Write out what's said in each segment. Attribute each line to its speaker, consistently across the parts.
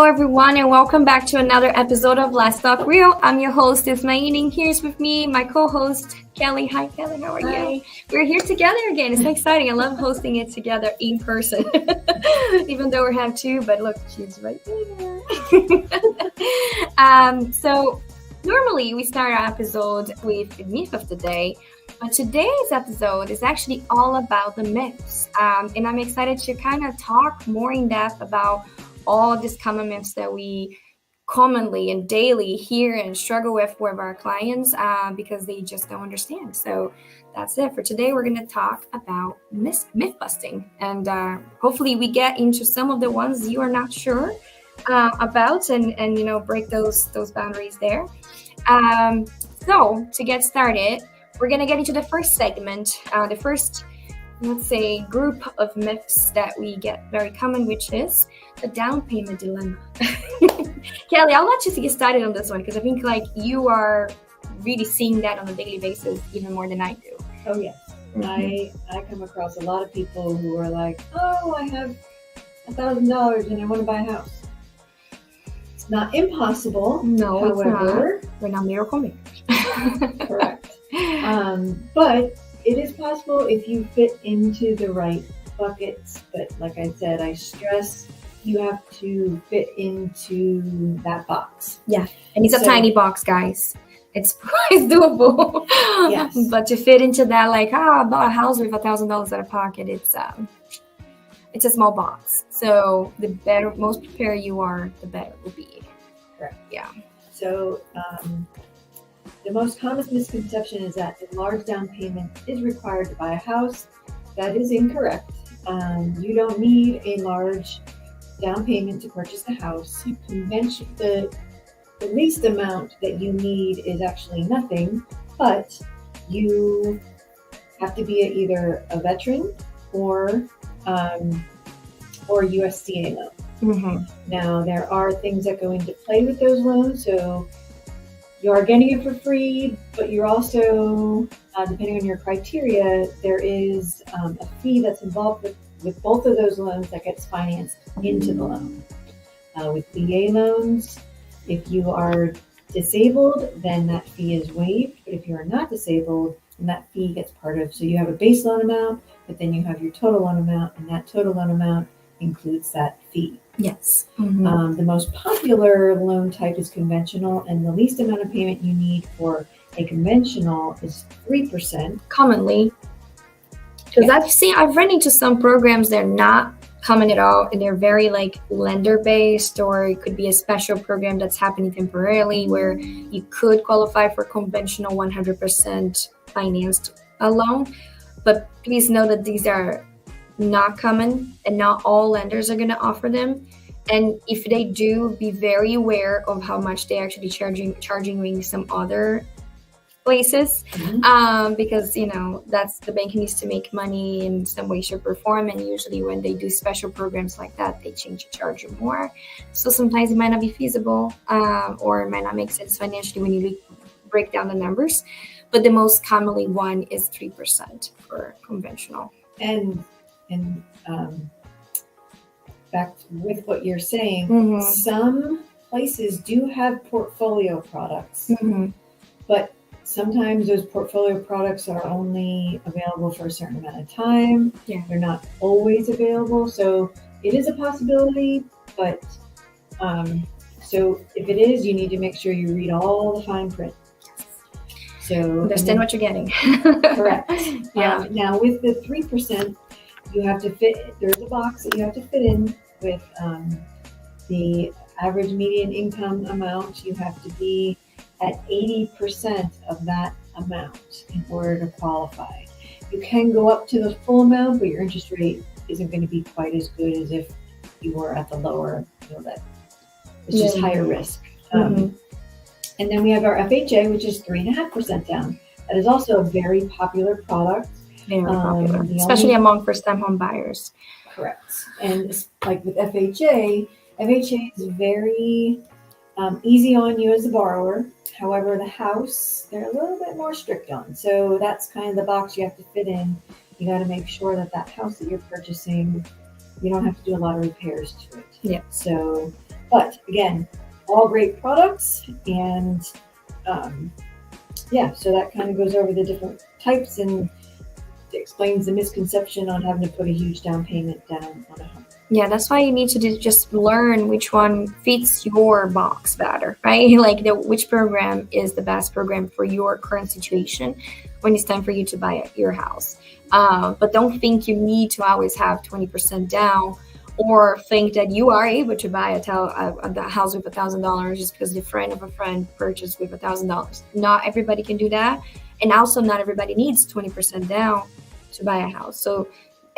Speaker 1: everyone, and welcome back to another episode of Let's Talk Real. I'm your host, Ismaini. Here's with me, my co-host, Kelly. Hi, Kelly. How are you? We're here together again. It's so exciting. I love hosting it together in person, even though we have two. But look, she's right there. So normally we start our episode with the myth of the day. But today's episode is actually all about the myths. And I'm excited to kind of talk more in depth about all these common myths that we commonly and daily hear and struggle with our clients because they just don't understand. So that's it. For today, we're going to talk about myth busting. And hopefully we get into some of the ones you are not sure about and break those boundaries there. So to get started, we're going to get into the first segment, the first, let's say, group of myths that we get very common, which is the down payment dilemma. Kelly, I'll let you get started on this one because I think you are really seeing that on a daily basis even more than I do.
Speaker 2: Oh, yes. Mm-hmm. I come across a lot of people who are like, oh, I have $1,000 and I want to buy a house. It's not impossible.
Speaker 1: No,
Speaker 2: however,
Speaker 1: it's not. We're not miracle makers.
Speaker 2: Correct. But it is possible if you fit into the right buckets. But like I said, I stress you have to fit into that box.
Speaker 1: Yeah, and it's a tiny box, guys. It's doable.
Speaker 2: Yes.
Speaker 1: But to fit into that, I bought a house with $1,000 out of pocket. It's a small box. So the most prepared you are, the better it will be.
Speaker 2: Correct.
Speaker 1: Yeah.
Speaker 2: So the most common misconception is that a large down payment is required to buy a house. That is incorrect. You don't need a large down payment to purchase the house. The least amount that you need is actually nothing, but you have to be either a veteran or USDA loan.
Speaker 1: Mm-hmm.
Speaker 2: Now, there are things that go into play with those loans. So you are getting it for free, but you're also, depending on your criteria, there is a fee that's involved with both of those loans that gets financed into the loan. With VA loans, if you are disabled, then that fee is waived. But if you are not disabled, then that fee gets part of. So you have a base loan amount, but then you have your total loan amount, and that total loan amount includes that fee.
Speaker 1: Yes. Mm-hmm.
Speaker 2: The most popular loan type is conventional, and the least amount of payment you need for a conventional is 3%.
Speaker 1: Commonly. Because I've run into some programs that are not common at all, and they're very lender based, or it could be a special program that's happening temporarily where you could qualify for conventional 100% financed loan. But please know that these are not common and not all lenders are going to offer them. And if they do, be very aware of how much they're actually charging in some other places, mm-hmm. Because that's the bank needs to make money in some way, shape, or form. And usually when they do special programs like that, they charge you more. So sometimes it might not be feasible, or it might not make sense financially when you break down the numbers. But the most commonly one is 3% for conventional.
Speaker 2: And back with what you're saying,
Speaker 1: mm-hmm.
Speaker 2: some places do have portfolio products,
Speaker 1: mm-hmm.
Speaker 2: but sometimes those portfolio products are only available for a certain amount of time.
Speaker 1: Yeah.
Speaker 2: They're not always available. So it is a possibility, but so if it is, you need to make sure you read all the fine print. So
Speaker 1: understand what you're getting.
Speaker 2: Correct.
Speaker 1: Yeah.
Speaker 2: Now with the 3%, you have to fit, there's a box that you have to fit in with the average median income amount. You have to be at 80% of that amount in order to qualify. You can go up to the full amount, but your interest rate isn't going to be quite as good as if you were at the lower, that it's just higher risk.
Speaker 1: Mm-hmm.
Speaker 2: And then we have our FHA, which is 3.5% down. That is also a very popular product.
Speaker 1: Very popular, especially among first-time home buyers.
Speaker 2: Correct. And like with FHA is very easy on you as a borrower. However, the house, they're a little bit more strict on. So that's kind of the box you have to fit in. You got to make sure that house that you're purchasing, you don't have to do a lot of repairs to it.
Speaker 1: Yeah.
Speaker 2: So But again, all great products, and um, yeah, so that kind of goes over the different types and explains the misconception on having to put a huge down payment down on a home.
Speaker 1: Yeah, that's why you need to just learn which one fits your box better, right? Like which program is the best program for your current situation when it's time for you to buy your house. But don't think you need to always have 20% down, or think that you are able to buy a house with $1,000 just because the friend of a friend purchased with $1,000. Not everybody can do that. And also not everybody needs 20% down to buy a house. So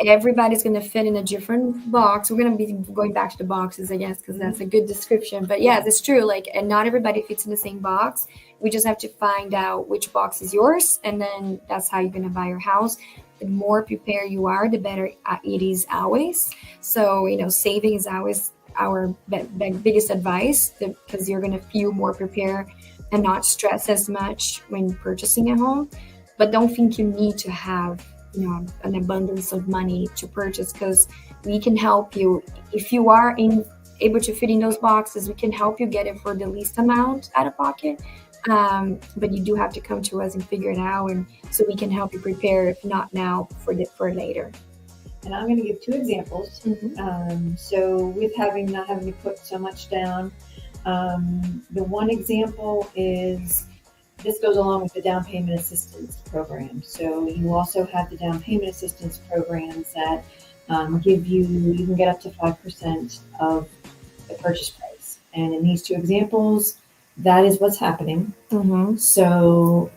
Speaker 1: everybody's going to fit in a different box. We're going to be going back to the boxes, I guess, because that's a good description. But yeah, it's true. Like, and not everybody fits in the same box. We just have to find out which box is yours, and then that's how you're going to buy your house. The more prepared you are, the better it is always. So, saving is always our biggest advice, because you're going to feel more prepared and not stress as much when purchasing a home. But don't think you need to have an abundance of money to purchase, because we can help you. If you are able to fit in those boxes, we can help you get it for the least amount out of pocket. But you do have to come to us and figure it out, and so we can help you prepare, if not now, for later.
Speaker 2: And I'm going to give two examples. So with not having to put so much down, the one example is, this goes along with the down payment assistance program. So you also have the down payment assistance programs that you can get up to 5% of the purchase price. And in these two examples, that is what's happening. So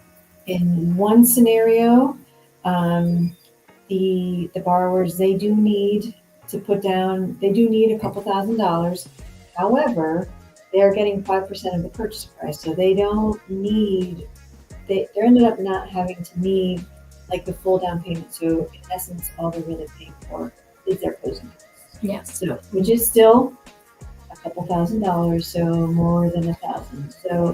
Speaker 2: in one scenario, the borrowers, they do need a couple $1,000s. However, they're getting 5% of the purchase price, so they're ended up not having to need like the full down payment. So in essence, all they're really paying for is their closing costs.
Speaker 1: Yes.
Speaker 2: So, which is still a couple $1,000s, so more than $1,000. So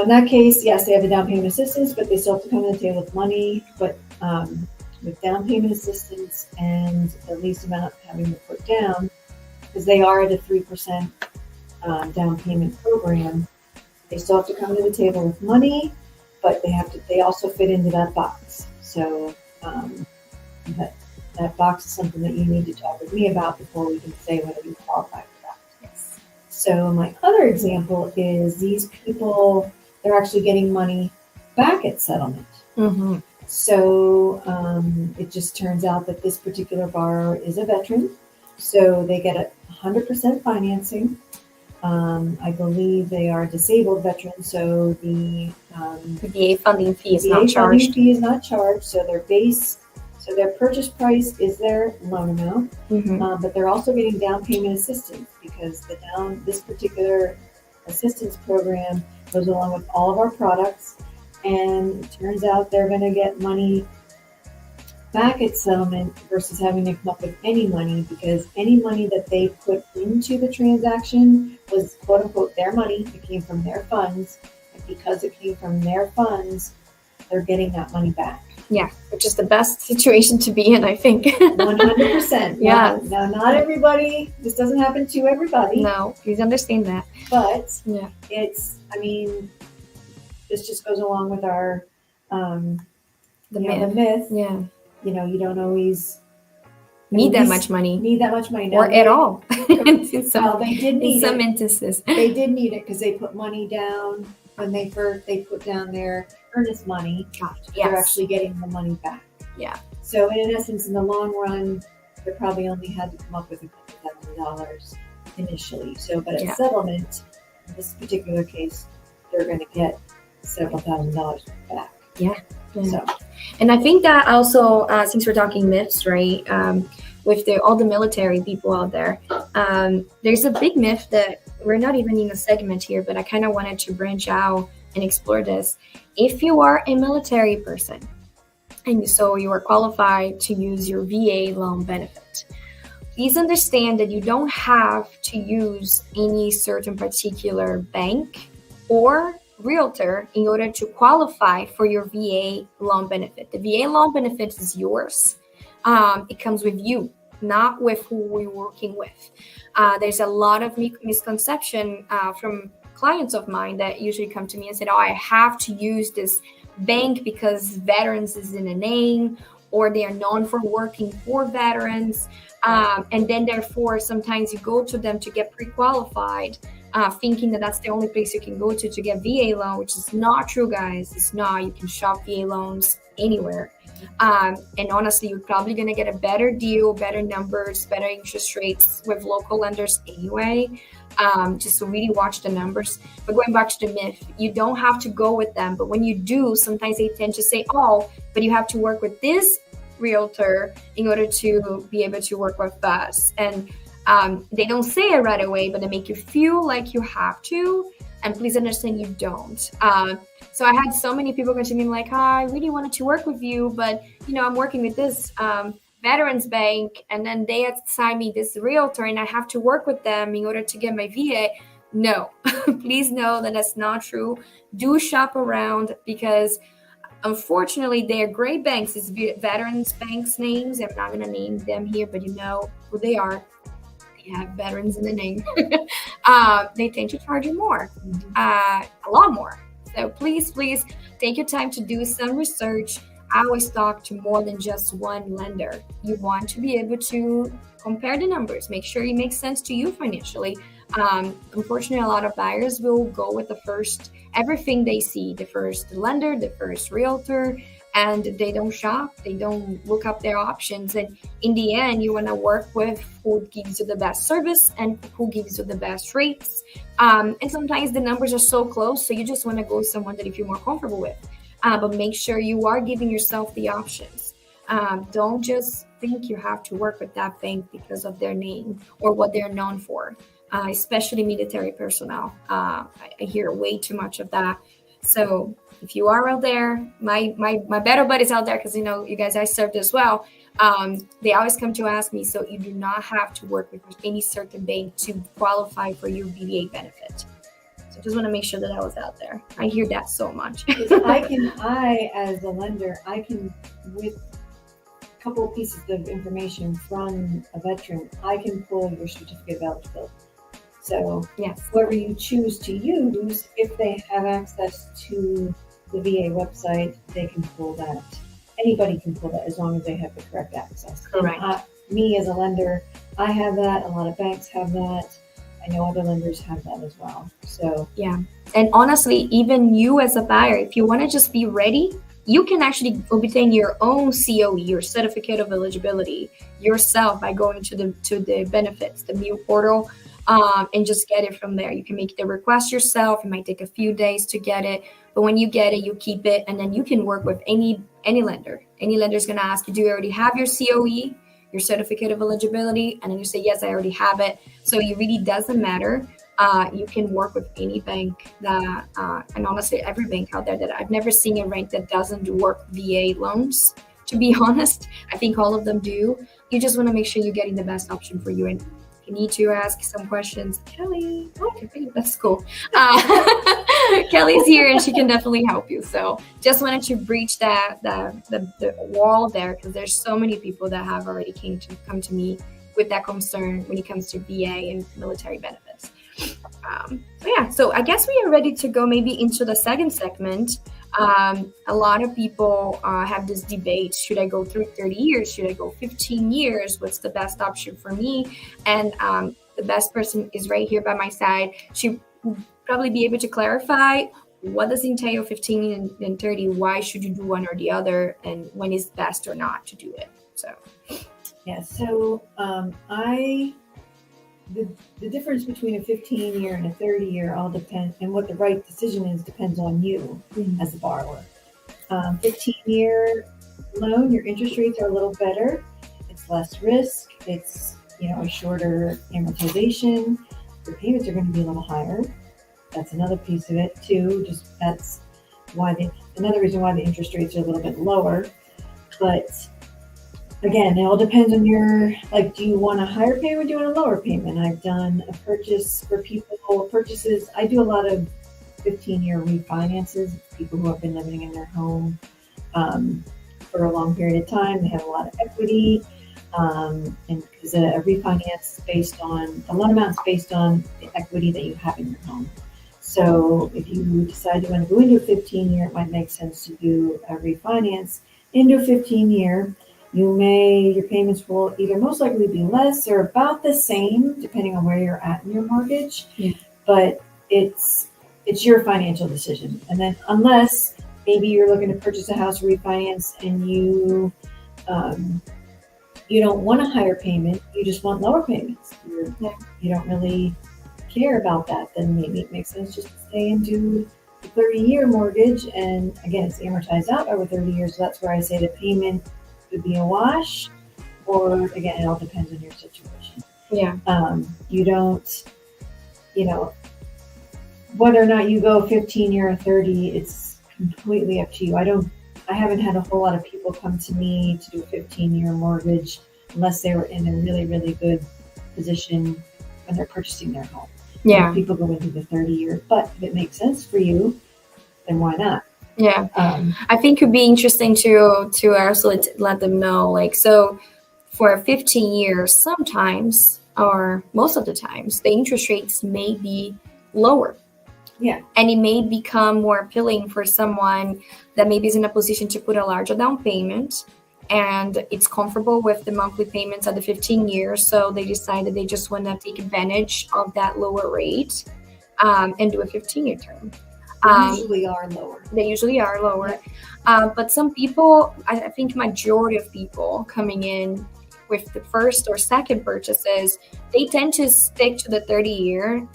Speaker 2: in that case, yes, they have the down payment assistance, but they still have to come to the table with money. But with down payment assistance and the least amount having to put down, because they are at a 3% down payment program, they still have to come to the table with money, but they also fit into that box. So that box is something that you need to talk with me about before we can say whether you qualify for that.
Speaker 1: Yes.
Speaker 2: So my other example is, these people, they're actually getting money back at settlement. So it just turns out that this particular borrower is a veteran, so they get 100% financing. I believe they are disabled veterans, so the
Speaker 1: VA funding fee is not charged.
Speaker 2: Funding fee is not charged, so their purchase price is their loan amount, but they're also getting down payment assistance, because this particular assistance program goes along with all of our products, and it turns out they're going to get money back at settlement versus having to come up with any money, because any money that they put into the transaction was quote unquote their money. It came from their funds, and because it came from their funds, they're getting that money back.
Speaker 1: Yeah, which is the best situation to be in, I think.
Speaker 2: 100%.
Speaker 1: Yeah.
Speaker 2: Now, not everybody, this doesn't happen to everybody.
Speaker 1: No, please understand that.
Speaker 2: But
Speaker 1: yeah,
Speaker 2: this just goes along with our
Speaker 1: the
Speaker 2: myth.
Speaker 1: Yeah.
Speaker 2: You don't always
Speaker 1: need that much money.
Speaker 2: Now,
Speaker 1: or at all.
Speaker 2: They did need
Speaker 1: in some
Speaker 2: it.
Speaker 1: instances.
Speaker 2: They did need it because they put money down when they put down their earnest money. They're actually getting the money back.
Speaker 1: Yeah.
Speaker 2: So in essence, in the long run, they probably only had to come up with a couple $1,000s initially. So, but at settlement, in this particular case, they're going to get several $1,000s back.
Speaker 1: Yeah.
Speaker 2: So.
Speaker 1: And I think that also, since we're talking myths, right, with all the military people out there, there's a big myth that we're not even in a segment here, but I kind of wanted to branch out and explore this. If you are a military person, and so you are qualified to use your VA loan benefit, please understand that you don't have to use any certain particular bank or realtor in order to qualify for your VA loan benefit. The VA loan benefit is yours. It comes with you. not with who we're working with. There's a lot of misconception from clients of mine that usually come to me and said, oh, I have to use this bank because veterans is in a name, or they are known for working for veterans. And then therefore, sometimes you go to them to get pre-qualified, thinking that that's the only place you can go to get VA loan, which is not true, guys. It's not. You can shop VA loans anywhere. And honestly, you're probably going to get a better deal, better numbers, better interest rates with local lenders anyway. Just to really watch the numbers. But going back to the myth, you don't have to go with them. But when you do, sometimes they tend to say, oh, but you have to work with this realtor in order to be able to work with us. And they don't say it right away, but they make you feel like you have to. And please understand, you don't. So I had so many people come to me like, oh, I really wanted to work with you, but I'm working with this Veterans Bank, and then they assign me this realtor, and I have to work with them in order to get my VA. No, please know that that's not true. Do shop around, because unfortunately, they are great banks. It's Veterans Banks names. I'm not going to name them here, but you know who they are. They have veterans in the name. They tend to charge you more, a lot more. So please take your time to do some research. I always talk to more than just one lender. You want to be able to compare the numbers, make sure it makes sense to you financially. Unfortunately, a lot of buyers will go with everything they see, the first lender, the first realtor, and they don't shop, they don't look up their options. And in the end, you want to work with who gives you the best service and who gives you the best rates. And sometimes the numbers are so close, so you just want to go with someone that you feel more comfortable with. But make sure you are giving yourself the options. Don't just think you have to work with that bank because of their name or what they're known for, especially military personnel. I hear way too much of that. So if you are out there, my better buddies out there, because you guys, I served as well. They always come to ask me, so you do not have to work with any certain bank to qualify for your VA benefit. So just want to make sure that I was out there. I hear that so much.
Speaker 2: I, as a lender, I can, with a couple of pieces of information from a veteran, I can pull your certificate of eligibility. So
Speaker 1: yes,
Speaker 2: whoever you choose to use, if they have access to the VA website, they can pull that. Anybody can pull that as long as they have the correct access.
Speaker 1: Correct.
Speaker 2: Me as a lender, I have that. A lot of banks have that. I know other lenders have that as well. So
Speaker 1: yeah. And honestly, even you as a buyer, if you want to just be ready, you can actually obtain your own COE, your certificate of eligibility, yourself by going to the benefits, the new portal, and just get it from there. You can make the request yourself. It might take a few days to get it, but when you get it, you keep it, and then you can work with any lender. Any lender is going to ask you, do you already have your COE? Your certificate of eligibility, and then you say, yes, I already have it. So it really doesn't matter. You can work with any bank that, and honestly, every bank out there that I've never seen a bank that doesn't work VA loans. To be honest, I think all of them do. You just want to make sure you're getting the best option for you. And if you need to ask some questions, Kelly, okay, that's cool. Kelly's here and she can definitely help you. So just wanted to breach the wall there, because there's so many people that have already come to me with that concern when it comes to VA and military benefits. So I guess we are ready to go maybe into the second segment. A lot of people have this debate: should I go through 30 years? Should I go 15 years? What's the best option for me? And the best person is right here by my side. She will probably be able to clarify what does it entail 15 and 30. Why should you do one or the other, and when is best or not to do it? So
Speaker 2: yeah, so the difference between a 15-year and a 30-year all depends, and what the right decision is depends on you as a borrower. 15-year loan, your interest rates are a little better. It's less risk. It's a shorter amortization. Your payments are going to be a little higher. That's another piece of it too. Just that's why another reason why the interest rates are a little bit lower. But again, it all depends on do you want a higher payment or do you want a lower payment? I've done a purchase for purchases. I do a lot of 15-year refinances, people who have been living in their home for a long period of time. They have a lot of equity. And because a refinance is based on the loan amount is based on the equity that you have in your home. So if you decide you want to go into a 15-year, it might make sense to do a refinance into a 15-year. Your payments will either most likely be less or about the same, depending on where you're at in your mortgage.
Speaker 1: Yeah.
Speaker 2: But it's your financial decision. And then unless maybe you're looking to purchase a house refinance and you don't want a higher payment, you just want lower payments. You don't really care about that, then maybe it makes sense just to stay and do the 30-year mortgage. And again, it's amortized out over 30 years. So that's where I say the payment could be a wash, or again, it all depends on your situation.
Speaker 1: Yeah.
Speaker 2: You don't, whether or not you go 15-year or 30, it's completely up to you. I haven't had a whole lot of people come to me to do a 15-year mortgage unless they were in a really, really good position when they're purchasing their home.
Speaker 1: Yeah.
Speaker 2: People go into the 30-year, but if it makes sense for you, then why not?
Speaker 1: Yeah. I think it would be interesting to also let them know, like, so for 15 years, sometimes or most of the times, the interest rates may be lower.
Speaker 2: Yeah.
Speaker 1: And it may become more appealing for someone that maybe is in a position to put a larger down payment and it's comfortable with the monthly payments at the 15 years. So they decided they just want to take advantage of that lower rate and do a 15-year term.
Speaker 2: They usually are lower.
Speaker 1: They usually are lower. But some people, I think majority of people coming in with the first or second purchases, they tend to stick to the 30-year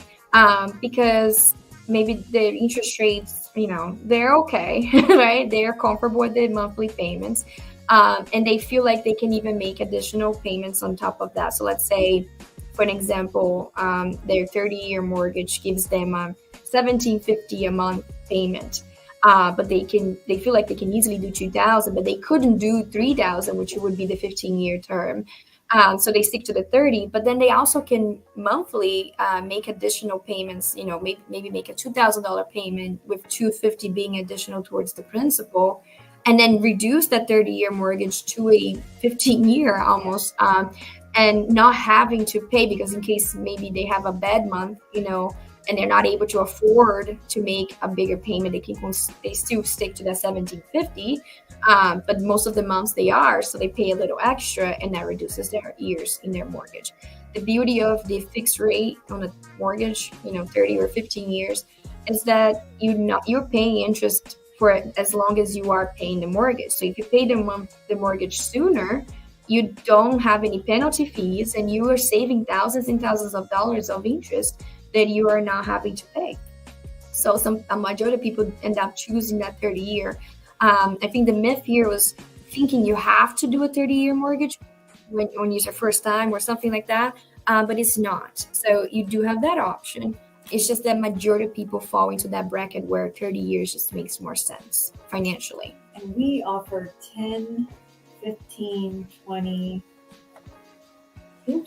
Speaker 1: because maybe the interest rates, they're okay, right? They're comfortable with the monthly payments. And they feel like they can even make additional payments on top of that. So let's say, for an example, their 30-year mortgage gives them $1,750 a month payment. But they feel like they can easily do $2,000, but they couldn't do $3,000, which would be the 15-year term. So they stick to the 30, but then they also can monthly make additional payments, maybe make a $2,000 payment with $250 being additional towards the principal, and then reduce that 30-year mortgage to a 15-year almost, and not having to pay, because in case maybe they have a bad month, and they're not able to afford to make a bigger payment, they still stick to that $1,750. But most of the months they are, so they pay a little extra, and that reduces their years in their mortgage. The beauty of the fixed rate on a mortgage, 30 or 15 years, is that you're paying interest for as long as you are paying the mortgage. So if you pay the mortgage sooner, you don't have any penalty fees, and you are saving thousands and thousands of dollars of interest that you are not having to pay. So a majority of people end up choosing that 30-year. I think the myth here was thinking you have to do a 30-year mortgage when it's your first time or something like that, but it's not. So you do have that option. It's just that majority of people fall into that bracket where 30 years just makes more sense financially.
Speaker 2: And we offer 10, 15, 20,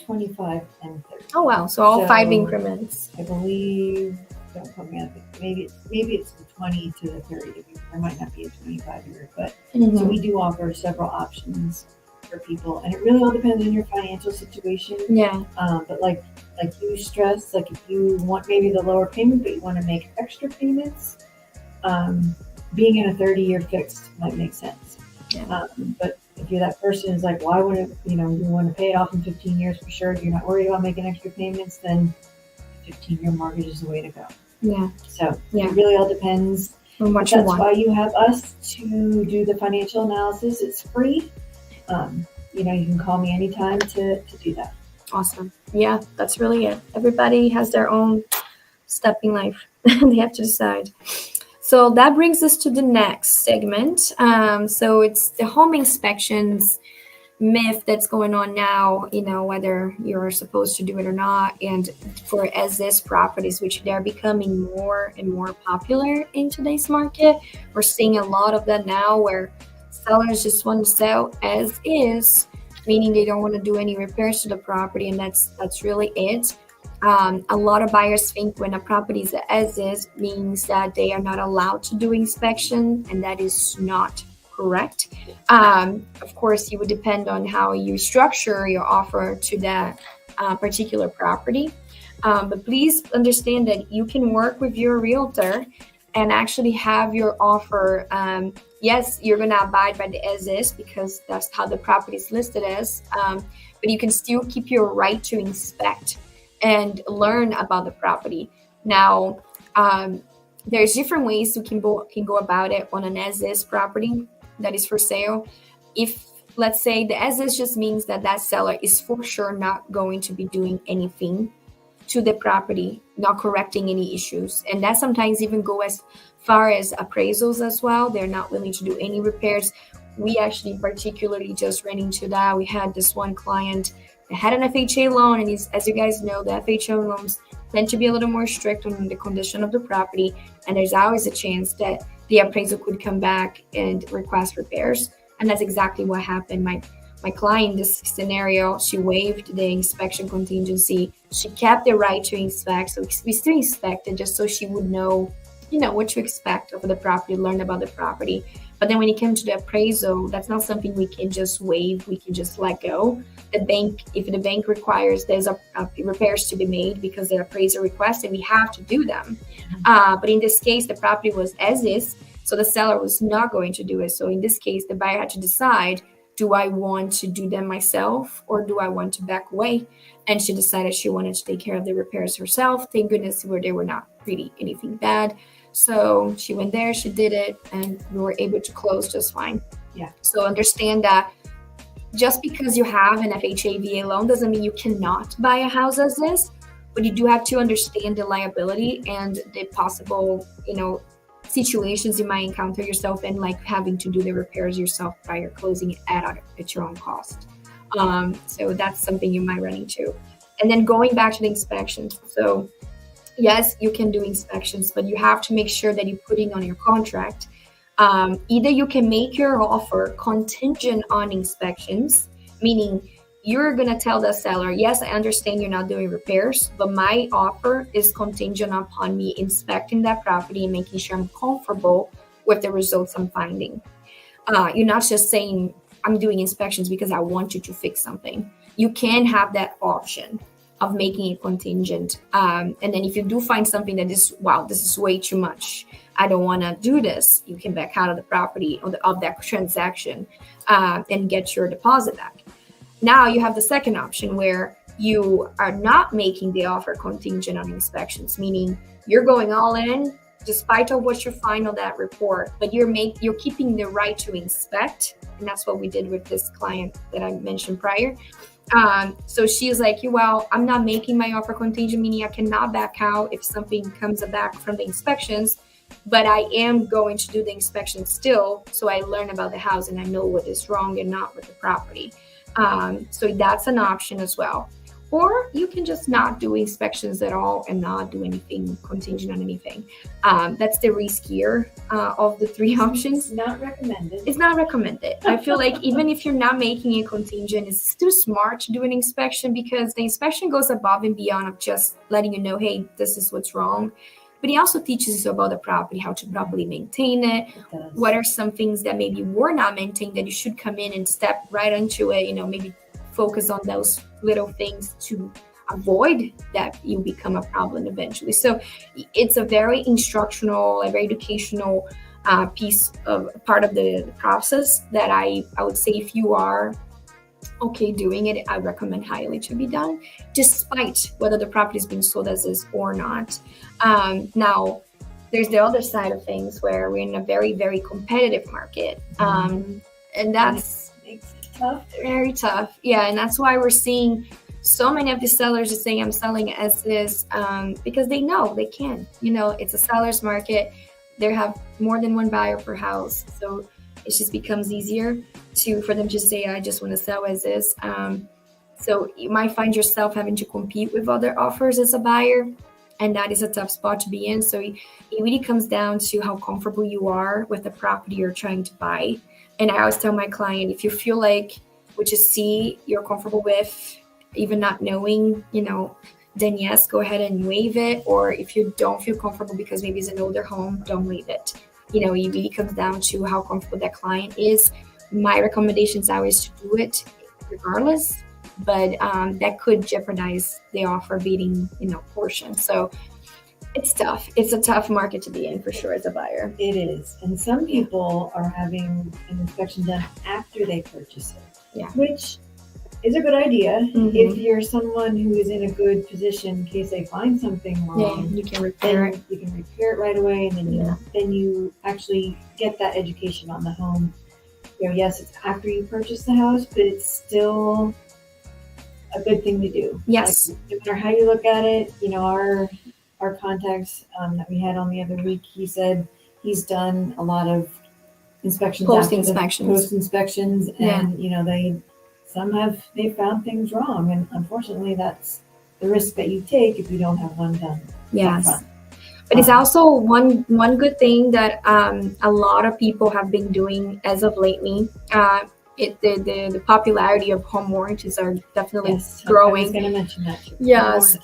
Speaker 2: 25, and 30.
Speaker 1: Oh, wow. So all 5 increments.
Speaker 2: I believe, don't quote me on it, maybe it's the 20 to the 30. There might not be a 25-year, but so we do offer several options for people, and it really all depends on your financial situation.
Speaker 1: Yeah.
Speaker 2: But like you stressed, like if you want maybe the lower payment, but you want to make extra payments, being in a 30-year fixed might make sense.
Speaker 1: Yeah.
Speaker 2: But if you're that person who's like, well, I want to, you want to pay it off in 15 years for sure, you're not worried about making extra payments, then 15-year mortgage is the way to go.
Speaker 1: Yeah.
Speaker 2: So it really all depends.
Speaker 1: On what you want.
Speaker 2: That's why you have us to do the financial analysis. It's free. You can call me anytime to do that.
Speaker 1: Awesome. Yeah, that's really it. Everybody has their own step in life. They have to decide. So that brings us to the next segment. So it's the home inspections myth that's going on now, whether you're supposed to do it or not. And for as-is properties, which they're becoming more and more popular in today's market. We're seeing a lot of that now where sellers just want to sell as is, meaning they don't want to do any repairs to the property, and that's really it. A lot of buyers think when a property is as is means that they are not allowed to do inspection, and that is not correct. Of course, it would depend on how you structure your offer to that particular property. But please understand that you can work with your realtor and actually have your offer. Yes, you're going to abide by the as is because that's how the property is listed as. But you can still keep your right to inspect and learn about the property. Now, there's different ways you can go about it on an as is property that is for sale. If let's say the as is just means that that seller is for sure not going to be doing anything to the property, not correcting any issues. And that sometimes even go as far as appraisals as well. They're not willing to do any repairs. We actually particularly just ran into that. We had this one client that had an FHA loan, and as you guys know, the FHA loans tend to be a little more strict on the condition of the property, and there's always a chance that the appraisal could come back and request repairs. And that's exactly what happened. My client in this scenario, she waived the inspection contingency. She kept the right to inspect. So we still inspected just so she would know, what to expect of the property, learn about the property. But then when it came to the appraisal, that's not something we can just waive. We can just let go. If the bank requires there's a repairs to be made because the appraiser requested, we have to do them. But in this case, the property was as is. So the seller was not going to do it. So in this case, the buyer had to decide, do I want to do them myself or do I want to back away? And she decided she wanted to take care of the repairs herself. Thank goodness they were not really anything bad. So she went there, she did it, and we were able to close just fine.
Speaker 2: Yeah.
Speaker 1: So understand that just because you have an FHA VA loan doesn't mean you cannot buy a house as is, but you do have to understand the liability and the possible, situations you might encounter yourself in, like having to do the repairs yourself prior closing it at your own cost. So that's something you might run into. And then going back to the inspections. So yes, you can do inspections, but you have to make sure that you're putting on your contract. Either you can make your offer contingent on inspections, meaning you're going to tell the seller, yes, I understand you're not doing repairs, but my offer is contingent upon me inspecting that property and making sure I'm comfortable with the results I'm finding. You're not just saying, I'm doing inspections because I want you to fix something. You can have that option of making it contingent. And then if you do find something that is, wow, this is way too much, I don't want to do this, you can back out of the property of that transaction and get your deposit back. Now you have the second option where you are not making the offer contingent on inspections, meaning you're going all in despite of what you find on that report, but you're keeping the right to inspect. And that's what we did with this client that I mentioned prior. So she's like, well, I'm not making my offer contingent, meaning I cannot back out if something comes back from the inspections, but I am going to do the inspection still. So I learn about the house and I know what is wrong and not with the property. So that's an option as well. Or you can just not do inspections at all and not do anything contingent on anything. That's the riskier of the three options.
Speaker 2: Not recommended.
Speaker 1: It's not recommended. I feel like even if you're not making it contingent, it's still smart to do an inspection because the inspection goes above and beyond of just letting you know, hey, this is what's wrong. But it also teaches you about the property, how to properly maintain it. What are some things that maybe were not maintained that you should come in and step right into it, maybe focus on those little things to avoid that you become a problem eventually. So it's a very instructional, a very educational part of the process that I would say if you are okay doing it, I recommend highly to be done, despite whether the property is being sold as is or not. Now, there's the other side of things where we're in a very, very competitive market. And that's
Speaker 2: tough.
Speaker 1: Very tough. Yeah, and that's why we're seeing so many of the sellers are saying I'm selling as is because they know they can. It's a seller's market. They have more than one buyer per house. So it just becomes easier for them to say, I just want to sell as is. So you might find yourself having to compete with other offers as a buyer, and that is a tough spot to be in. So it really comes down to how comfortable you are with the property you're trying to buy. And I always tell my client, if you feel like what you see you're comfortable with, even not knowing, then yes, go ahead and waive it. Or if you don't feel comfortable because maybe it's an older home, don't waive it. it really comes down to how comfortable that client is. My recommendation is always to do it regardless, but that could jeopardize the offer beating, portion. So it's tough. It's a tough market to be in for sure as a buyer.
Speaker 2: It is. And some people are having an inspection done after they purchase it.
Speaker 1: Yeah.
Speaker 2: Which is a good idea
Speaker 1: Mhm.
Speaker 2: if you're someone who is in a good position in case they find something
Speaker 1: Yeah,
Speaker 2: wrong.
Speaker 1: you can repair it.
Speaker 2: Then you can repair it right away, and then you actually get that education on the home. Yes, it's after you purchase the house, but it's still a good thing to do.
Speaker 1: Yes.
Speaker 2: Like, no matter how you look at it, our contacts that we had on the other week, he said he's done a lot of inspections
Speaker 1: Post inspections.
Speaker 2: and they found things wrong, and unfortunately that's the risk that you take if you don't have one done
Speaker 1: Yes.
Speaker 2: upfront.
Speaker 1: But it's also one good thing that a lot of people have been doing as of lately. The popularity of home warranties are definitely growing.
Speaker 2: I was going to mention that too.
Speaker 1: Yes.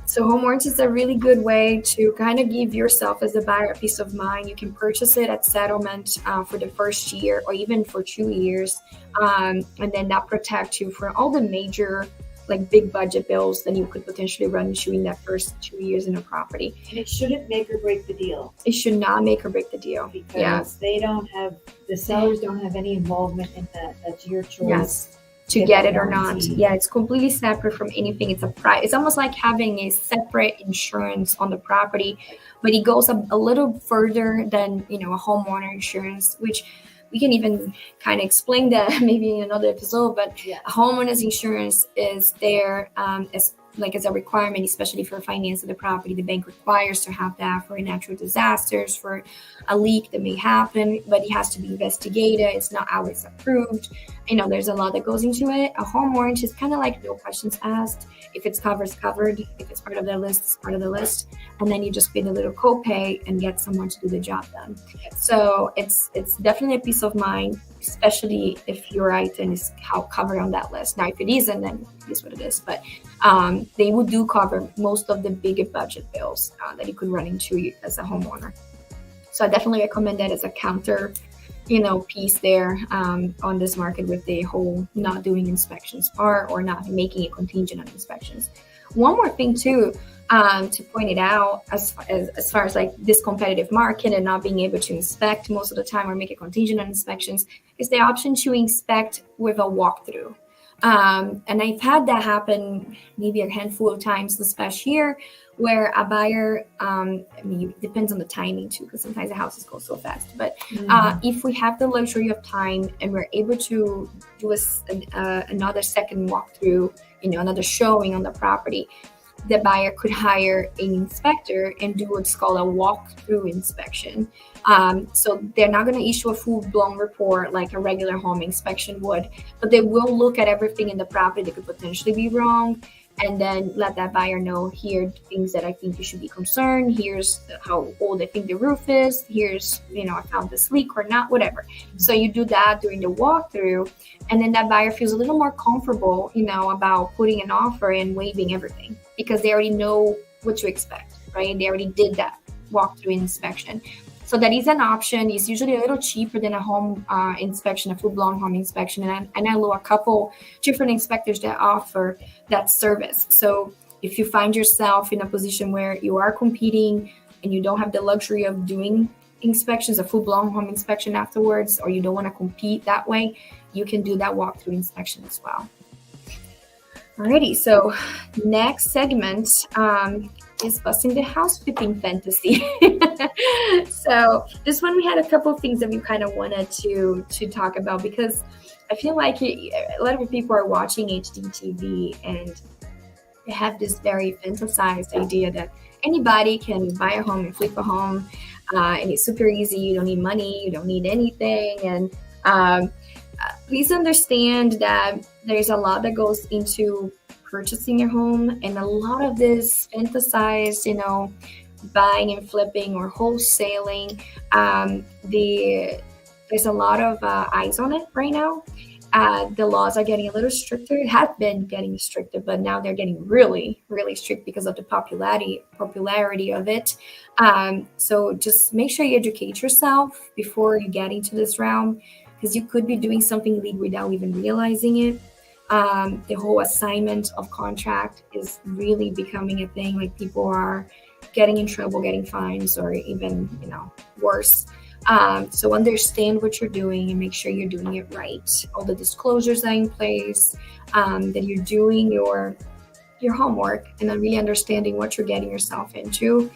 Speaker 1: So home warranties is a really good way to kind of give yourself as a buyer a peace of mind. You can purchase it at settlement for the first year or even for 2 years. And then that protects you for all the major big budget bills that you could potentially run into in that first 2 years in a property.
Speaker 2: And it shouldn't make or break the deal.
Speaker 1: It should not make or break the deal.
Speaker 2: Because the sellers don't have any involvement in that. That's your choice.
Speaker 1: Yes. To get it or not. Yeah, it's completely separate from anything. It's almost like having a separate insurance on the property, but it goes a little further than, a homeowner insurance, which we can even kind of explain that maybe in another episode, but a homeowner's insurance is there as a requirement, especially for finance of the property. The bank requires to have that for natural disasters, for a leak that may happen, but it has to be investigated. It's not always approved. There's a lot that goes into it. A home warranty is kind of like no questions asked. If it's covered, it's covered. If it's part of the list, it's part of the list. And then you just pay the little copay and get someone to do the job done. So it's definitely a peace of mind, especially if your item is covered on that list. Now, if it isn't, then it is what it is. But they do cover most of the bigger budget bills that you could run into as a homeowner. So I definitely recommend that as a counter piece there on this market with the whole not doing inspections part or not making it contingent on inspections. One more thing too, to point it out as far as this competitive market and not being able to inspect most of the time or make it contingent on inspections is the option to inspect with a walkthrough. And I've had that happen maybe a handful of times this past year where a buyer, it depends on the timing too, because sometimes the houses go so fast. But if we have the luxury of time and we're able to do another second walkthrough, another showing on the property, the buyer could hire an inspector and do what's called a walkthrough inspection. So they're not going to issue a full-blown report like a regular home inspection would, but they will look at everything in the property that could potentially be wrong and then let that buyer know, here are things that I think you should be concerned. Here's how old I think the roof is. Here's, I found this leak or not, whatever. So you do that during the walkthrough, and then that buyer feels a little more comfortable, about putting an offer and waiving everything because they already know what to expect, right? They already did that walkthrough inspection. So that is an option. It's usually a little cheaper than a home inspection, a full-blown home inspection. And I know a couple different inspectors that offer that service. So if you find yourself in a position where you are competing and you don't have the luxury of doing inspections, a full-blown home inspection afterwards, or you don't want to compete that way, you can do that walkthrough inspection as well. Alrighty, so next segment is busting the house flipping fantasy. So this one we had a couple of things that we kind of wanted to talk about because I feel like a lot of people are watching HGTV and they have this very fantasized idea that anybody can buy a home and flip a home, and it's super easy. You don't need money, you don't need anything, and please understand that there's a lot that goes into purchasing your home, and a lot of this fantasized, buying and flipping or wholesaling, there's a lot of eyes on it right now, The laws are getting a little stricter. It had been getting stricter, but now they're getting really, really strict because of the popularity of it. So just make sure you educate yourself before you get into this realm, because you could be doing something illegal without even realizing it. The whole assignment of contract is really becoming a thing. Like people are getting in trouble, getting fines, or even worse. So understand what you're doing and make sure you're doing it right. All the disclosures are in place, that you're doing your homework and then really understanding what you're getting yourself into.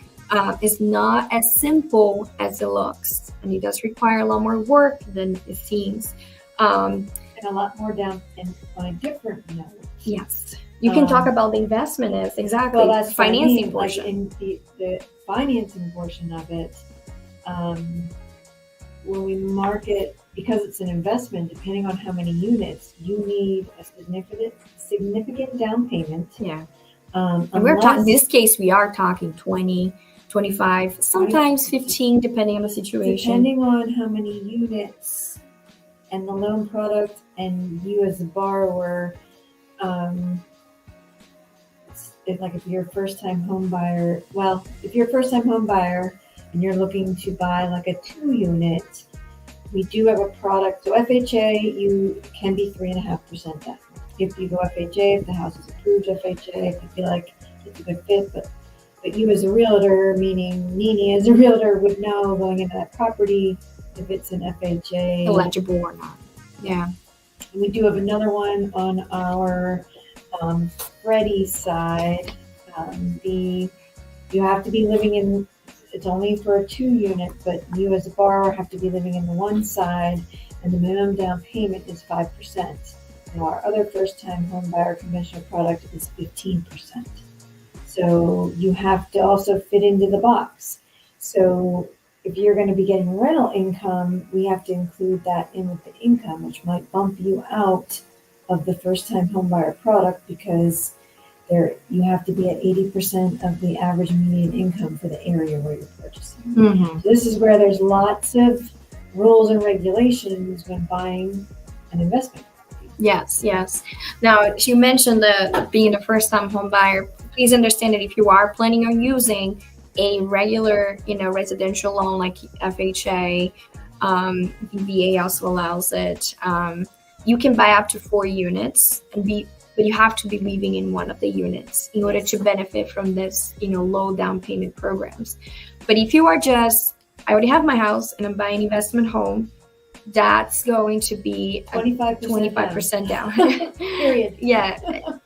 Speaker 1: Is not as simple as it looks, and it does require a lot more work than it seems.
Speaker 2: And a lot more down. And on a different note,
Speaker 1: yes, you can talk about the investment is exactly
Speaker 2: well, that's
Speaker 1: financing
Speaker 2: what I
Speaker 1: portion.
Speaker 2: mean. Like in the financing portion of it, when we market, because it's an investment, depending on how many units, you need a significant down payment.
Speaker 1: Yeah. And we're talking, in this case, we are talking 20, 25, sometimes 15, depending on the situation.
Speaker 2: Depending on how many units and the loan product and you as a borrower. If you're a first-time home buyer, and you're looking to buy like a 2-unit, we do have a product. So FHA, you can be 3.5% down. If you go FHA, if the house is approved FHA, if you feel like it's a good fit, but you as a realtor, meaning Nini as a realtor, would know going into that property if it's an FHA
Speaker 1: eligible or not. Yeah.
Speaker 2: And we do have another one on our Freddie side. You have to be living in. It's only for a 2-unit, but you as a borrower have to be living in the one side, and the minimum down payment is 5%. Now our other first-time home buyer conventional product is 15%. So you have to also fit into the box. So if you're going to be getting rental income, we have to include that in with the income, which might bump you out of the first-time home buyer product, because you have to be at 80% of the average median income for the area where you're purchasing.
Speaker 1: Mm-hmm.
Speaker 2: So this is where there's lots of rules and regulations when buying an investment property.
Speaker 1: Yes. Now, you mentioned being a first-time home buyer. Please understand that if you are planning on using a regular, residential loan like FHA, VA also allows it. You can buy up to 4 units but you have to be living in one of the units in order to benefit from this, low down payment programs. But if you are I already have my house and I'm buying an investment home, that's going to be 25% down.
Speaker 2: Period.
Speaker 1: Yeah.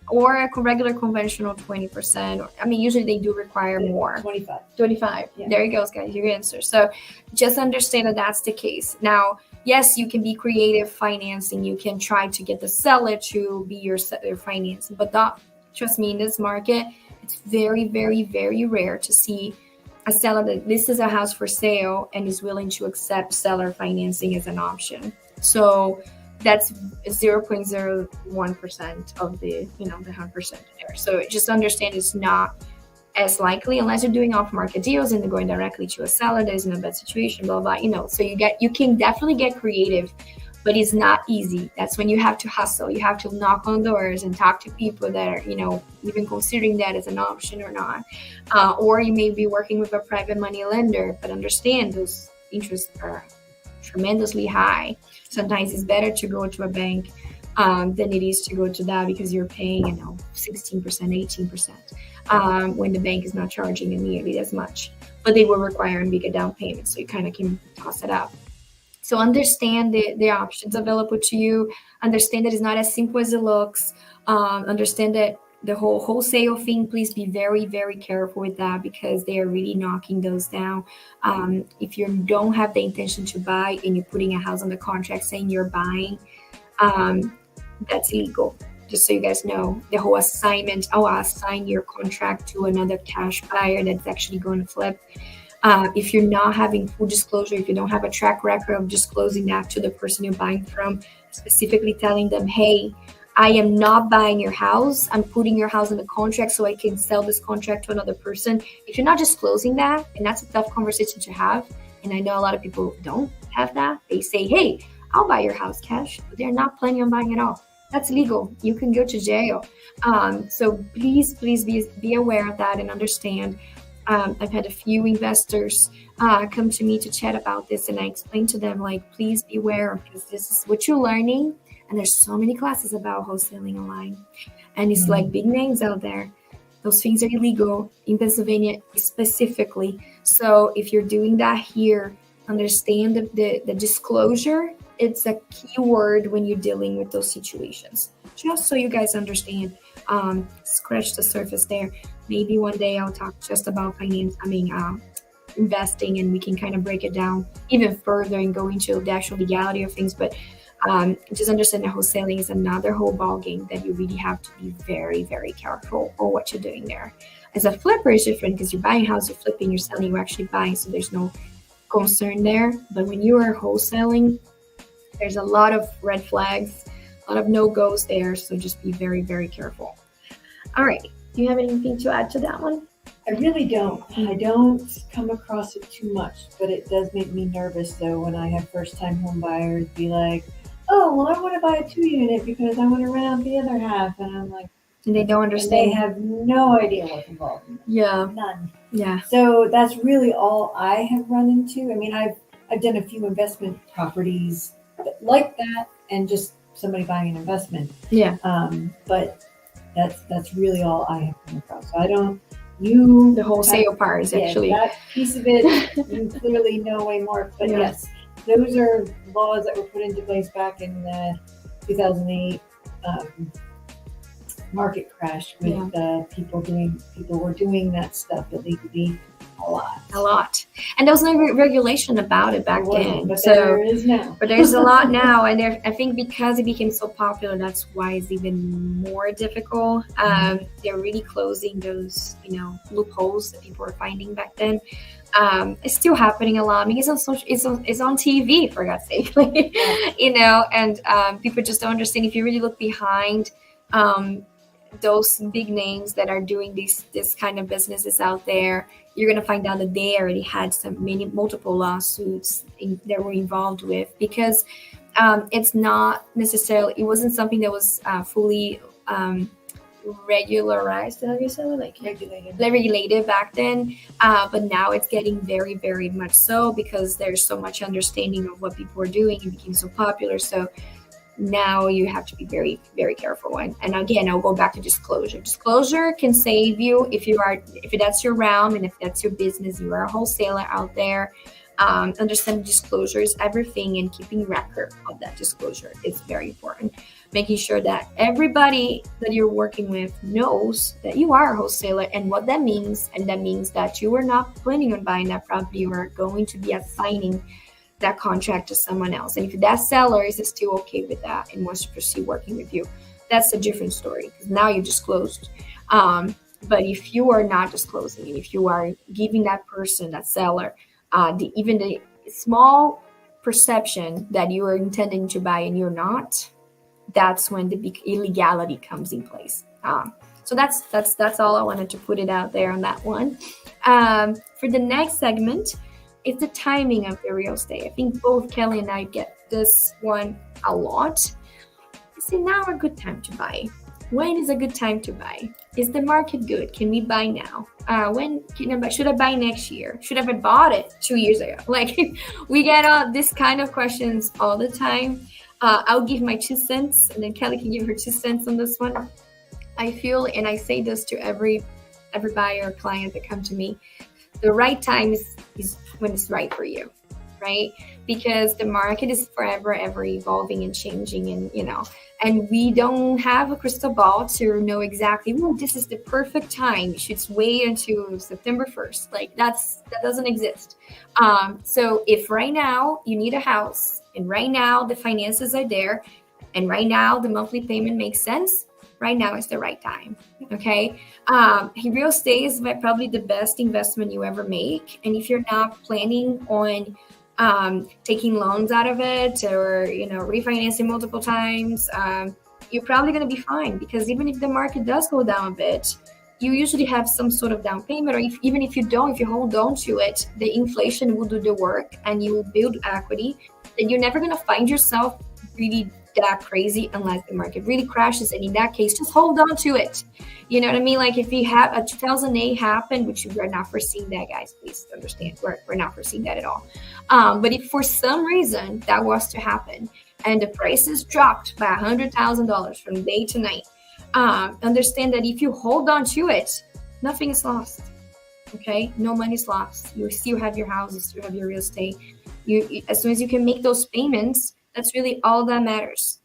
Speaker 1: Or a regular conventional 20%. Usually they do require more. 25. Yeah. There you go, guys, your answer. So just understand that that's the case. Now, yes, you can be creative financing. You can try to get the seller to be your financing. But trust me, in this market, it's very, very, very rare to see a seller that this is a house for sale and is willing to accept seller financing as an option. So that's 0.01% of the 100% there. So just understand it's not as likely unless you're doing off-market deals and they're going directly to a seller that is in a bad situation, blah blah. So you can definitely get creative, but it's not easy. That's when you have to hustle. You have to knock on doors and talk to people that are even considering that as an option or not. Or you may be working with a private money lender, but understand those interests are tremendously high. Sometimes it's better to go to a bank than it is to go to that, because you're paying 16%, 18%, when the bank is not charging you nearly as much, but they will require a bigger down payment, so you kind of can toss it up. So understand the options available to you. Understand that it's not as simple as it looks. Understand that the whole wholesale thing, please be very, very careful with that, because they are really knocking those down. If you don't have the intention to buy and you're putting a house on the contract saying you're buying, that's illegal. Just so you guys know, the whole assignment, I'll assign your contract to another cash buyer that's actually going to flip. If you're not having full disclosure, if you don't have a track record of disclosing that to the person you're buying from, specifically telling them, hey, I am not buying your house. I'm putting your house in a contract so I can sell this contract to another person. If you're not disclosing that, and that's a tough conversation to have, and I know a lot of people don't have that, they say, hey, I'll buy your house cash, but they're not planning on buying it all. That's illegal. You can go to jail. So please be aware of that and understand. I've had a few investors come to me to chat about this, and I explained to them, like, please be aware, because this is what you're learning. And there's so many classes about wholesaling online, and it's like big names out there. Those things are illegal in Pennsylvania specifically. So if you're doing that here, understand the disclosure. It's a key word when you're dealing with those situations. Just so you guys understand, scratch the surface there. Maybe one day I'll talk just about investing, and we can kind of break it down even further and go into the actual legality of things. But just understand that wholesaling is another whole ballgame that you really have to be very, very careful on what you're doing there. As a flipper, it's different because you're buying a house, you're flipping, you're selling, you're actually buying, so there's no concern there. But when you are wholesaling, there's a lot of red flags, a lot of no-goes there, so just be very, very careful. All right, do you have anything to add to that one?
Speaker 2: I really don't. I don't come across it too much, but it does make me nervous, though, when I have first-time home buyers be like, oh, well, I want to buy a 2-unit because I want to rent out the other half. And I'm like,
Speaker 1: and they don't understand.
Speaker 2: They have no idea what's involved in it.
Speaker 1: Yeah.
Speaker 2: None.
Speaker 1: Yeah.
Speaker 2: So that's really all I have run into. I mean, I've done a few investment properties like that, and just somebody buying an investment.
Speaker 1: Yeah.
Speaker 2: But that's really all I have come across. So I don't. You
Speaker 1: the wholesale part is actually
Speaker 2: that piece of it. You clearly know way more. But yes, those are laws that were put into place back in the 2008 market crash with people were doing that stuff illegally a lot.
Speaker 1: And there was no regulation about it back then.
Speaker 2: But there is now.
Speaker 1: But there's a lot now, and I think because it became so popular, that's why it's even more difficult. They're really closing those, loopholes that people were finding back then. It's still happening a lot. I mean, it's on TV, for God's sake, and people just don't understand. If you really look behind those big names that are doing this kind of businesses out there, you're going to find out that they already had multiple lawsuits that were involved with, because it's not necessarily, it wasn't something that was fully regularized, how do you say it? Like regulated back then, but now it's getting very, very much so, because there's so much understanding of what people are doing and became so popular. So now you have to be very, very careful. And again, I'll go back to disclosure. Disclosure can save you if that's your realm and if that's your business, you are a wholesaler out there. Understand disclosure is everything, and keeping record of that disclosure is very important. Making sure that everybody that you're working with knows that you are a wholesaler and what that means. And that means that you are not planning on buying that property. You are going to be assigning that contract to someone else. And if that seller is still okay with that and wants to proceed working with you, that's a different story, because now you disclosed. But if you are not disclosing, and if you are giving that person, that seller, even the small perception that you are intending to buy and you're not, that's when the big illegality comes in place. So that's all I wanted to put it out there on that one. For the next segment, it's the timing of the real estate. I think both Kelly and I get this one a lot. Is it now a good time to buy? When is a good time to buy? Is the market good? Can we buy now? When can I buy? Should I buy next year? Should I have bought it 2 years ago? Like, we get this kind of questions all the time. I'll give my 2 cents, and then Kelly can give her 2 cents on this one. I feel, and I say this to every buyer or client that come to me, the right time is when it's right for you, right? Because the market is forever ever evolving and changing, and we don't have a crystal ball to know exactly, this is the perfect time. You should wait until September 1st. Like, that doesn't exist. So if right now you need a house, and right now the finances are there, and right now the monthly payment makes sense, right now is the right time. Okay. Real estate is probably the best investment you ever make. And if you're not planning on taking loans out of it, or refinancing multiple times, you're probably going to be fine, because even if the market does go down a bit, you usually have some sort of down payment, or if you hold on to it, the inflation will do the work and you will build equity, that you're never going to find yourself really that crazy unless the market really crashes. And in that case, just hold on to it. You know what I mean? Like if you have a 2008 happen, which we're not foreseeing that, guys, please understand, we're not foreseeing that at all. But if for some reason that was to happen and the prices dropped by $100,000 from day to night, understand that if you hold on to it, nothing is lost. Okay, no money's lost. You still have your house, you still have your real estate. You as soon as you can make those payments, that's really all that matters.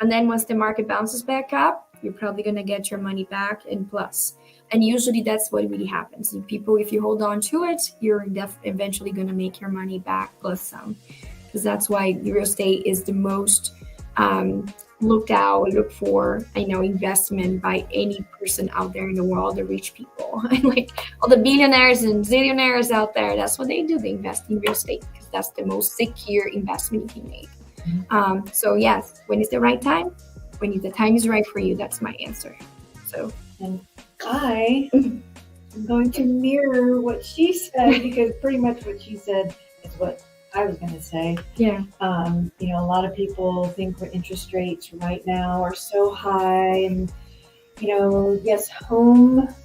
Speaker 1: And then once the market bounces back up, you're probably gonna get your money back and plus. And usually that's what really happens. And people, if you hold on to it, you're eventually gonna make your money back plus some. Because that's why real estate is the most looked for, investment by any person out there in the world, the rich people. And like all the billionaires and zillionaires out there, that's what they do. They invest in real estate because that's the most secure investment you can make. So yes, when is the right time? When the time is right for you, that's my answer. So,
Speaker 2: and I am going to mirror what she said because pretty much what she said is what I was going to say.
Speaker 1: Yeah.
Speaker 2: A lot of people think interest rates right now are so high, and yes, the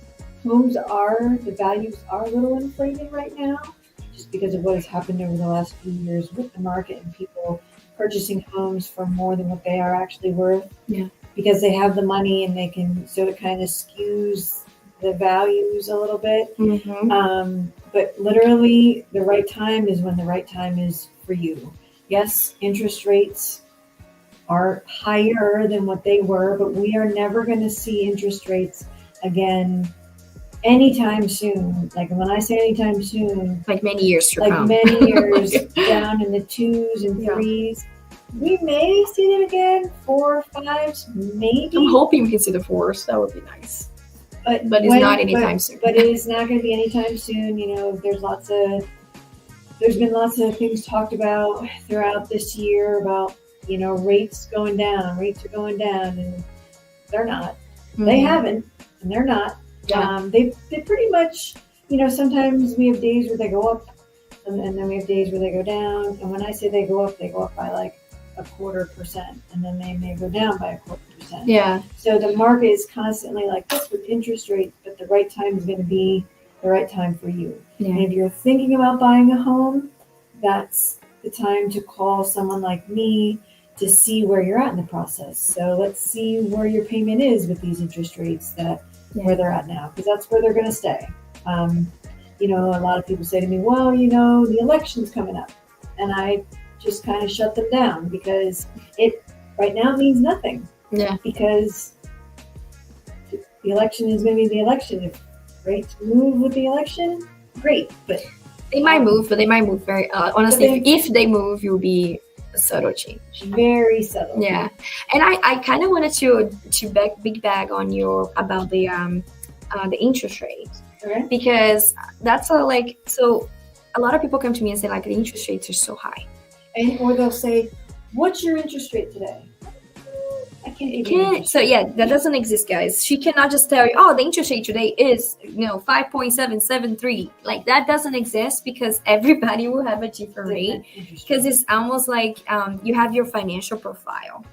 Speaker 2: values are a little inflated right now, just because of what has happened over the last few years with the market and people purchasing homes for more than what they are actually worth.
Speaker 1: Yeah.
Speaker 2: Because they have the money and they can, so it kind of skews the values a little bit.
Speaker 1: Mm-hmm.
Speaker 2: But literally the right time is when the right time is for you. Yes, interest rates are higher than what they were, but we are never going to see interest rates again anytime soon. Like when I say anytime soon,
Speaker 1: like many years to come.
Speaker 2: Many years down in the 2s and 3s. We may see that again, 4 or 5s, maybe.
Speaker 1: I'm hoping we can see the 4s. That would be nice. But it's not anytime soon.
Speaker 2: But it is not going to be anytime soon. There's been lots of things talked about throughout this year about, rates going down. Rates are going down, and they're not. Mm-hmm. They haven't, and they're not. Yeah. They pretty much, sometimes we have days where they go up, and then we have days where they go down. And when I say they go up by like 0.25%, and then they may go down by 0.25%.
Speaker 1: Yeah.
Speaker 2: So the market is constantly like this with interest rates, but the right time is going to be the right time for you. Yeah. And if you're thinking about buying a home, that's the time to call someone like me to see where you're at in the process. So let's see where your payment is with these interest rates where they're at now, because that's where they're going to stay. A lot of people say to me, well, the election's coming up. And I just kind of shut them down because it right now means nothing.
Speaker 1: Yeah.
Speaker 2: Because the election is going to be the election. If rates move with the election, great. But
Speaker 1: they might move, but they might move very honestly. If they move, it will be a subtle change.
Speaker 2: Very subtle.
Speaker 1: Yeah. And I kind of wanted to big bag on you about the interest rate.
Speaker 2: Okay.
Speaker 1: Because that's so a lot of people come to me and say like the interest rates are so high.
Speaker 2: Or they'll say, what's your interest rate today? I can't.
Speaker 1: So yeah, that doesn't exist, guys. She cannot just tell you, oh, the interest rate today is 5.773. Like that doesn't exist because everybody will have a different rate. Because it's almost like you have your financial profile,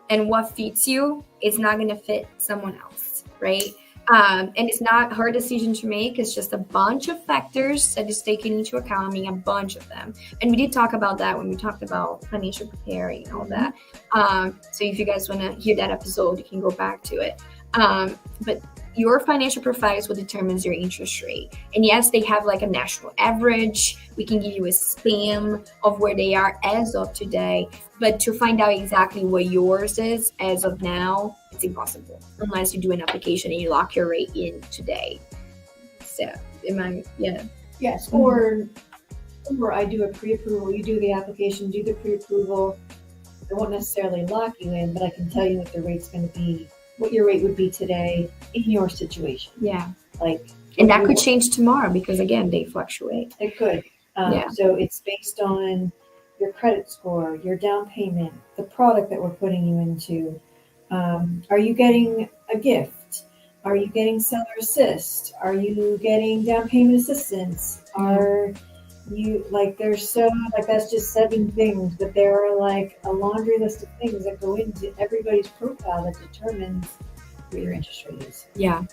Speaker 1: and what fits you is not going to fit someone else, right? And it's not her decision to make. It's just a bunch of factors that is taken into account. I mean, a bunch of them. And we did talk about that when we talked about financial preparing and all that. So if you guys want to hear that episode, you can go back to it. But your financial profile is what determines your interest rate. And yes, they have like a national average. We can give you a span of where they are as of today. But to find out exactly what yours is as of now, it's impossible unless you do an application and you lock your rate in today. So,
Speaker 2: Yes, or I do a pre-approval. You do the application, do the pre-approval. I won't necessarily lock you in, but I can tell you what the rate's going to be, what your rate would be today in your situation.
Speaker 1: Yeah.
Speaker 2: And
Speaker 1: that could change tomorrow because, again, they fluctuate.
Speaker 2: It could. So it's based on your credit score, your down payment, the product that we're putting you into. Are you getting a gift? Are you getting seller assist? Are you getting down payment assistance? there's so like that's just 7 things, but there are like a laundry list of things that go into everybody's profile that determines what your interest rate is.
Speaker 1: Yeah.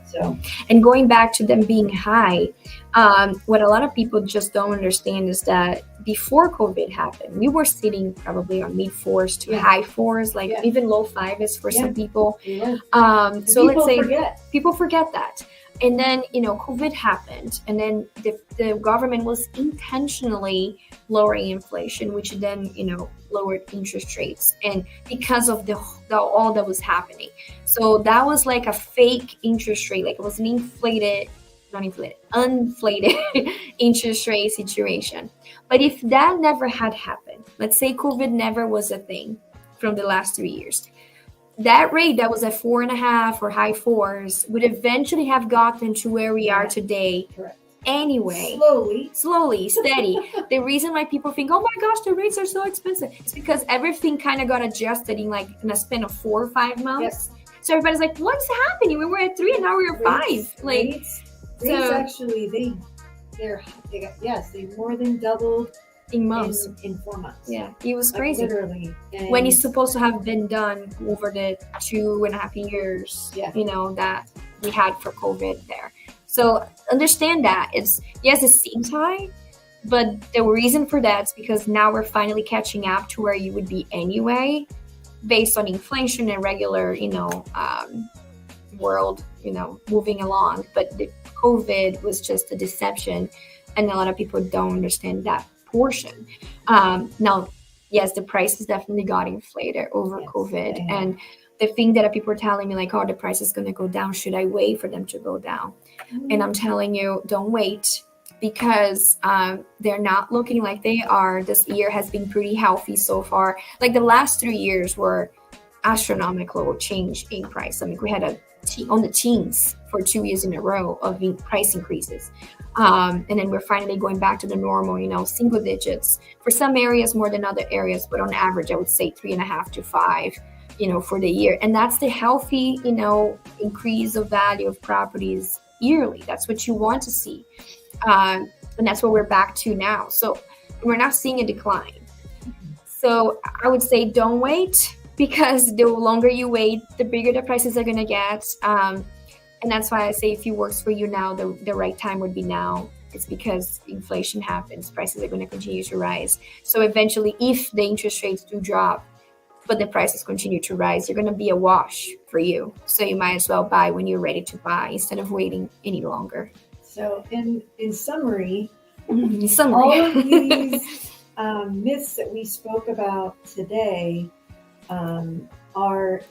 Speaker 2: So,
Speaker 1: And going back to them being high, what a lot of people just don't understand is that before COVID happened, we were sitting probably on mid fours to high fours, like even low fives for some people. So let's say people forget that. And then, COVID happened, and then the government was intentionally lowering inflation, which then, lowered interest rates, and because of the all that was happening. So that was like a fake interest rate, like it was an inflated interest rate situation. But if that never had happened, let's say COVID never was a thing from the last 3 years, that rate that was at 4.5 or high fours would eventually have gotten to where we are today.
Speaker 2: Correct.
Speaker 1: Anyway,
Speaker 2: slowly,
Speaker 1: steady. The reason why people think, oh my gosh, the rates are so expensive, is because everything kind of got adjusted in a span of 4 or 5 months. Yep. So everybody's like, what's happening? We were at 3 and now we're at 5.
Speaker 2: Rates actually, they more than doubled
Speaker 1: in months.
Speaker 2: In 4 months.
Speaker 1: Yeah, it was crazy.
Speaker 2: Literally.
Speaker 1: When it's supposed to have been done over the 2.5 years, that we had for COVID there. So understand that it seems high, but the reason for that is because now we're finally catching up to where you would be anyway, based on inflation and regular, world, moving along. But the COVID was just a deception, and a lot of people don't understand that portion. Now, yes, the prices definitely got inflated over COVID, and the thing that people are telling me, like, oh, the price is going to go down. Should I wait for them to go down? And I'm telling you, don't wait, because they're not looking like they are. This year has been pretty healthy so far. Like the last 3 years were astronomical change in price. I mean, we had on the teens for 2 years in a row of price increases. And then we're finally going back to the normal, single digits. For some areas more than other areas, but on average, I would say 3.5 to 5. For the year. And that's the healthy, increase of value of properties yearly. That's what you want to see. And that's what we're back to now. So we're not seeing a decline. So I would say don't wait, because the longer you wait, the bigger the prices are going to get. And that's why I say if it works for you now, the right time would be now. It's because inflation happens. Prices are going to continue to rise. So eventually, if the interest rates do drop, but the prices continue to rise, you're going to be a wash for you. So you might as well buy when you're ready to buy instead of waiting any longer.
Speaker 2: So in summary,
Speaker 1: all
Speaker 2: of these myths that we spoke about today are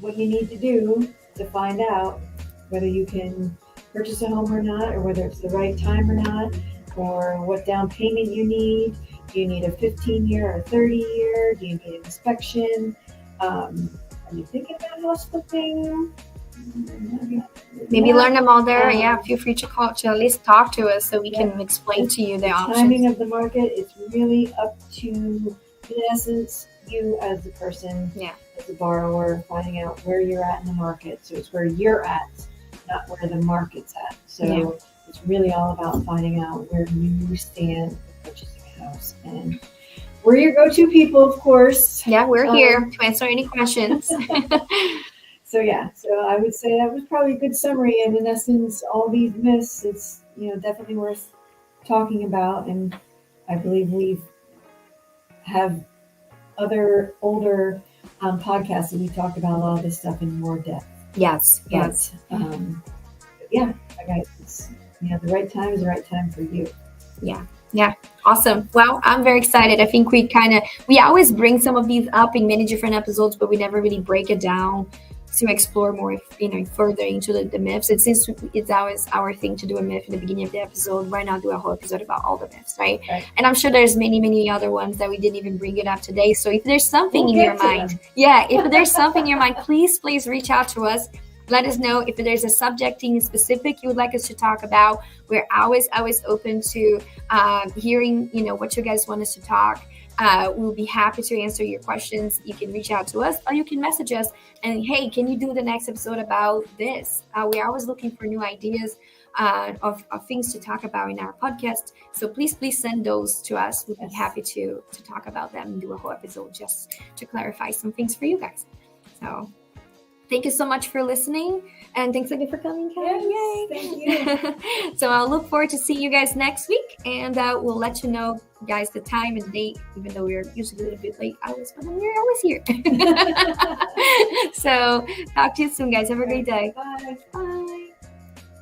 Speaker 2: what you need to do to find out whether you can purchase a home or not, or whether it's the right time or not, or what down payment you need. Do you need a 15-year or 30-year? Do you need an inspection? Are you thinking about house flipping?
Speaker 1: Maybe learn them all there. Feel free to call to at least talk to us so we can explain to you the options.
Speaker 2: Timing of the market is really up to, in essence, you as the person, as the borrower, finding out where you're at in the market. So it's where you're at, not where the market's at. So it's really all about finding out where you stand with purchasing house. And we're your go-to people, of course.
Speaker 1: Yeah, we're here to answer any questions.
Speaker 2: So I would say that was probably a good summary. And in essence, all these myths, it's definitely worth talking about. And I believe we have other older podcasts that we talked about a lot of this stuff in more depth.
Speaker 1: Yes.
Speaker 2: It's, the right time is the right time for you.
Speaker 1: Yeah. Awesome. Well, I'm very excited. I think we always bring some of these up in many different episodes, but we never really break it down to explore more, further into the myths. And since it's always our thing to do a myth in the beginning of the episode, why not do a whole episode about all the myths, right? And I'm sure there's many, many other ones that we didn't even bring it up today. So if there's something in your mind, if there's something in your mind, please reach out to us. Let us know if there's a subject in specific you would like us to talk about. We're always open to hearing, what you guys want us to talk. We'll be happy to answer your questions. You can reach out to us or you can message us and, hey, can you do the next episode about this? We're always looking for new ideas. of things to talk about in our podcast. So please send those to us. We'd be happy to talk about them and do a whole episode just to clarify some things for you guys. So thank you so much for listening, and thanks again for coming, Karen.
Speaker 2: Yes, thank you.
Speaker 1: So I'll look forward to seeing you guys next week, and we'll let you know, guys, the time and date, even though we're usually a little bit late hours, but we're always here. So talk to you soon, guys. Have a great day.
Speaker 2: Bye.
Speaker 1: Bye.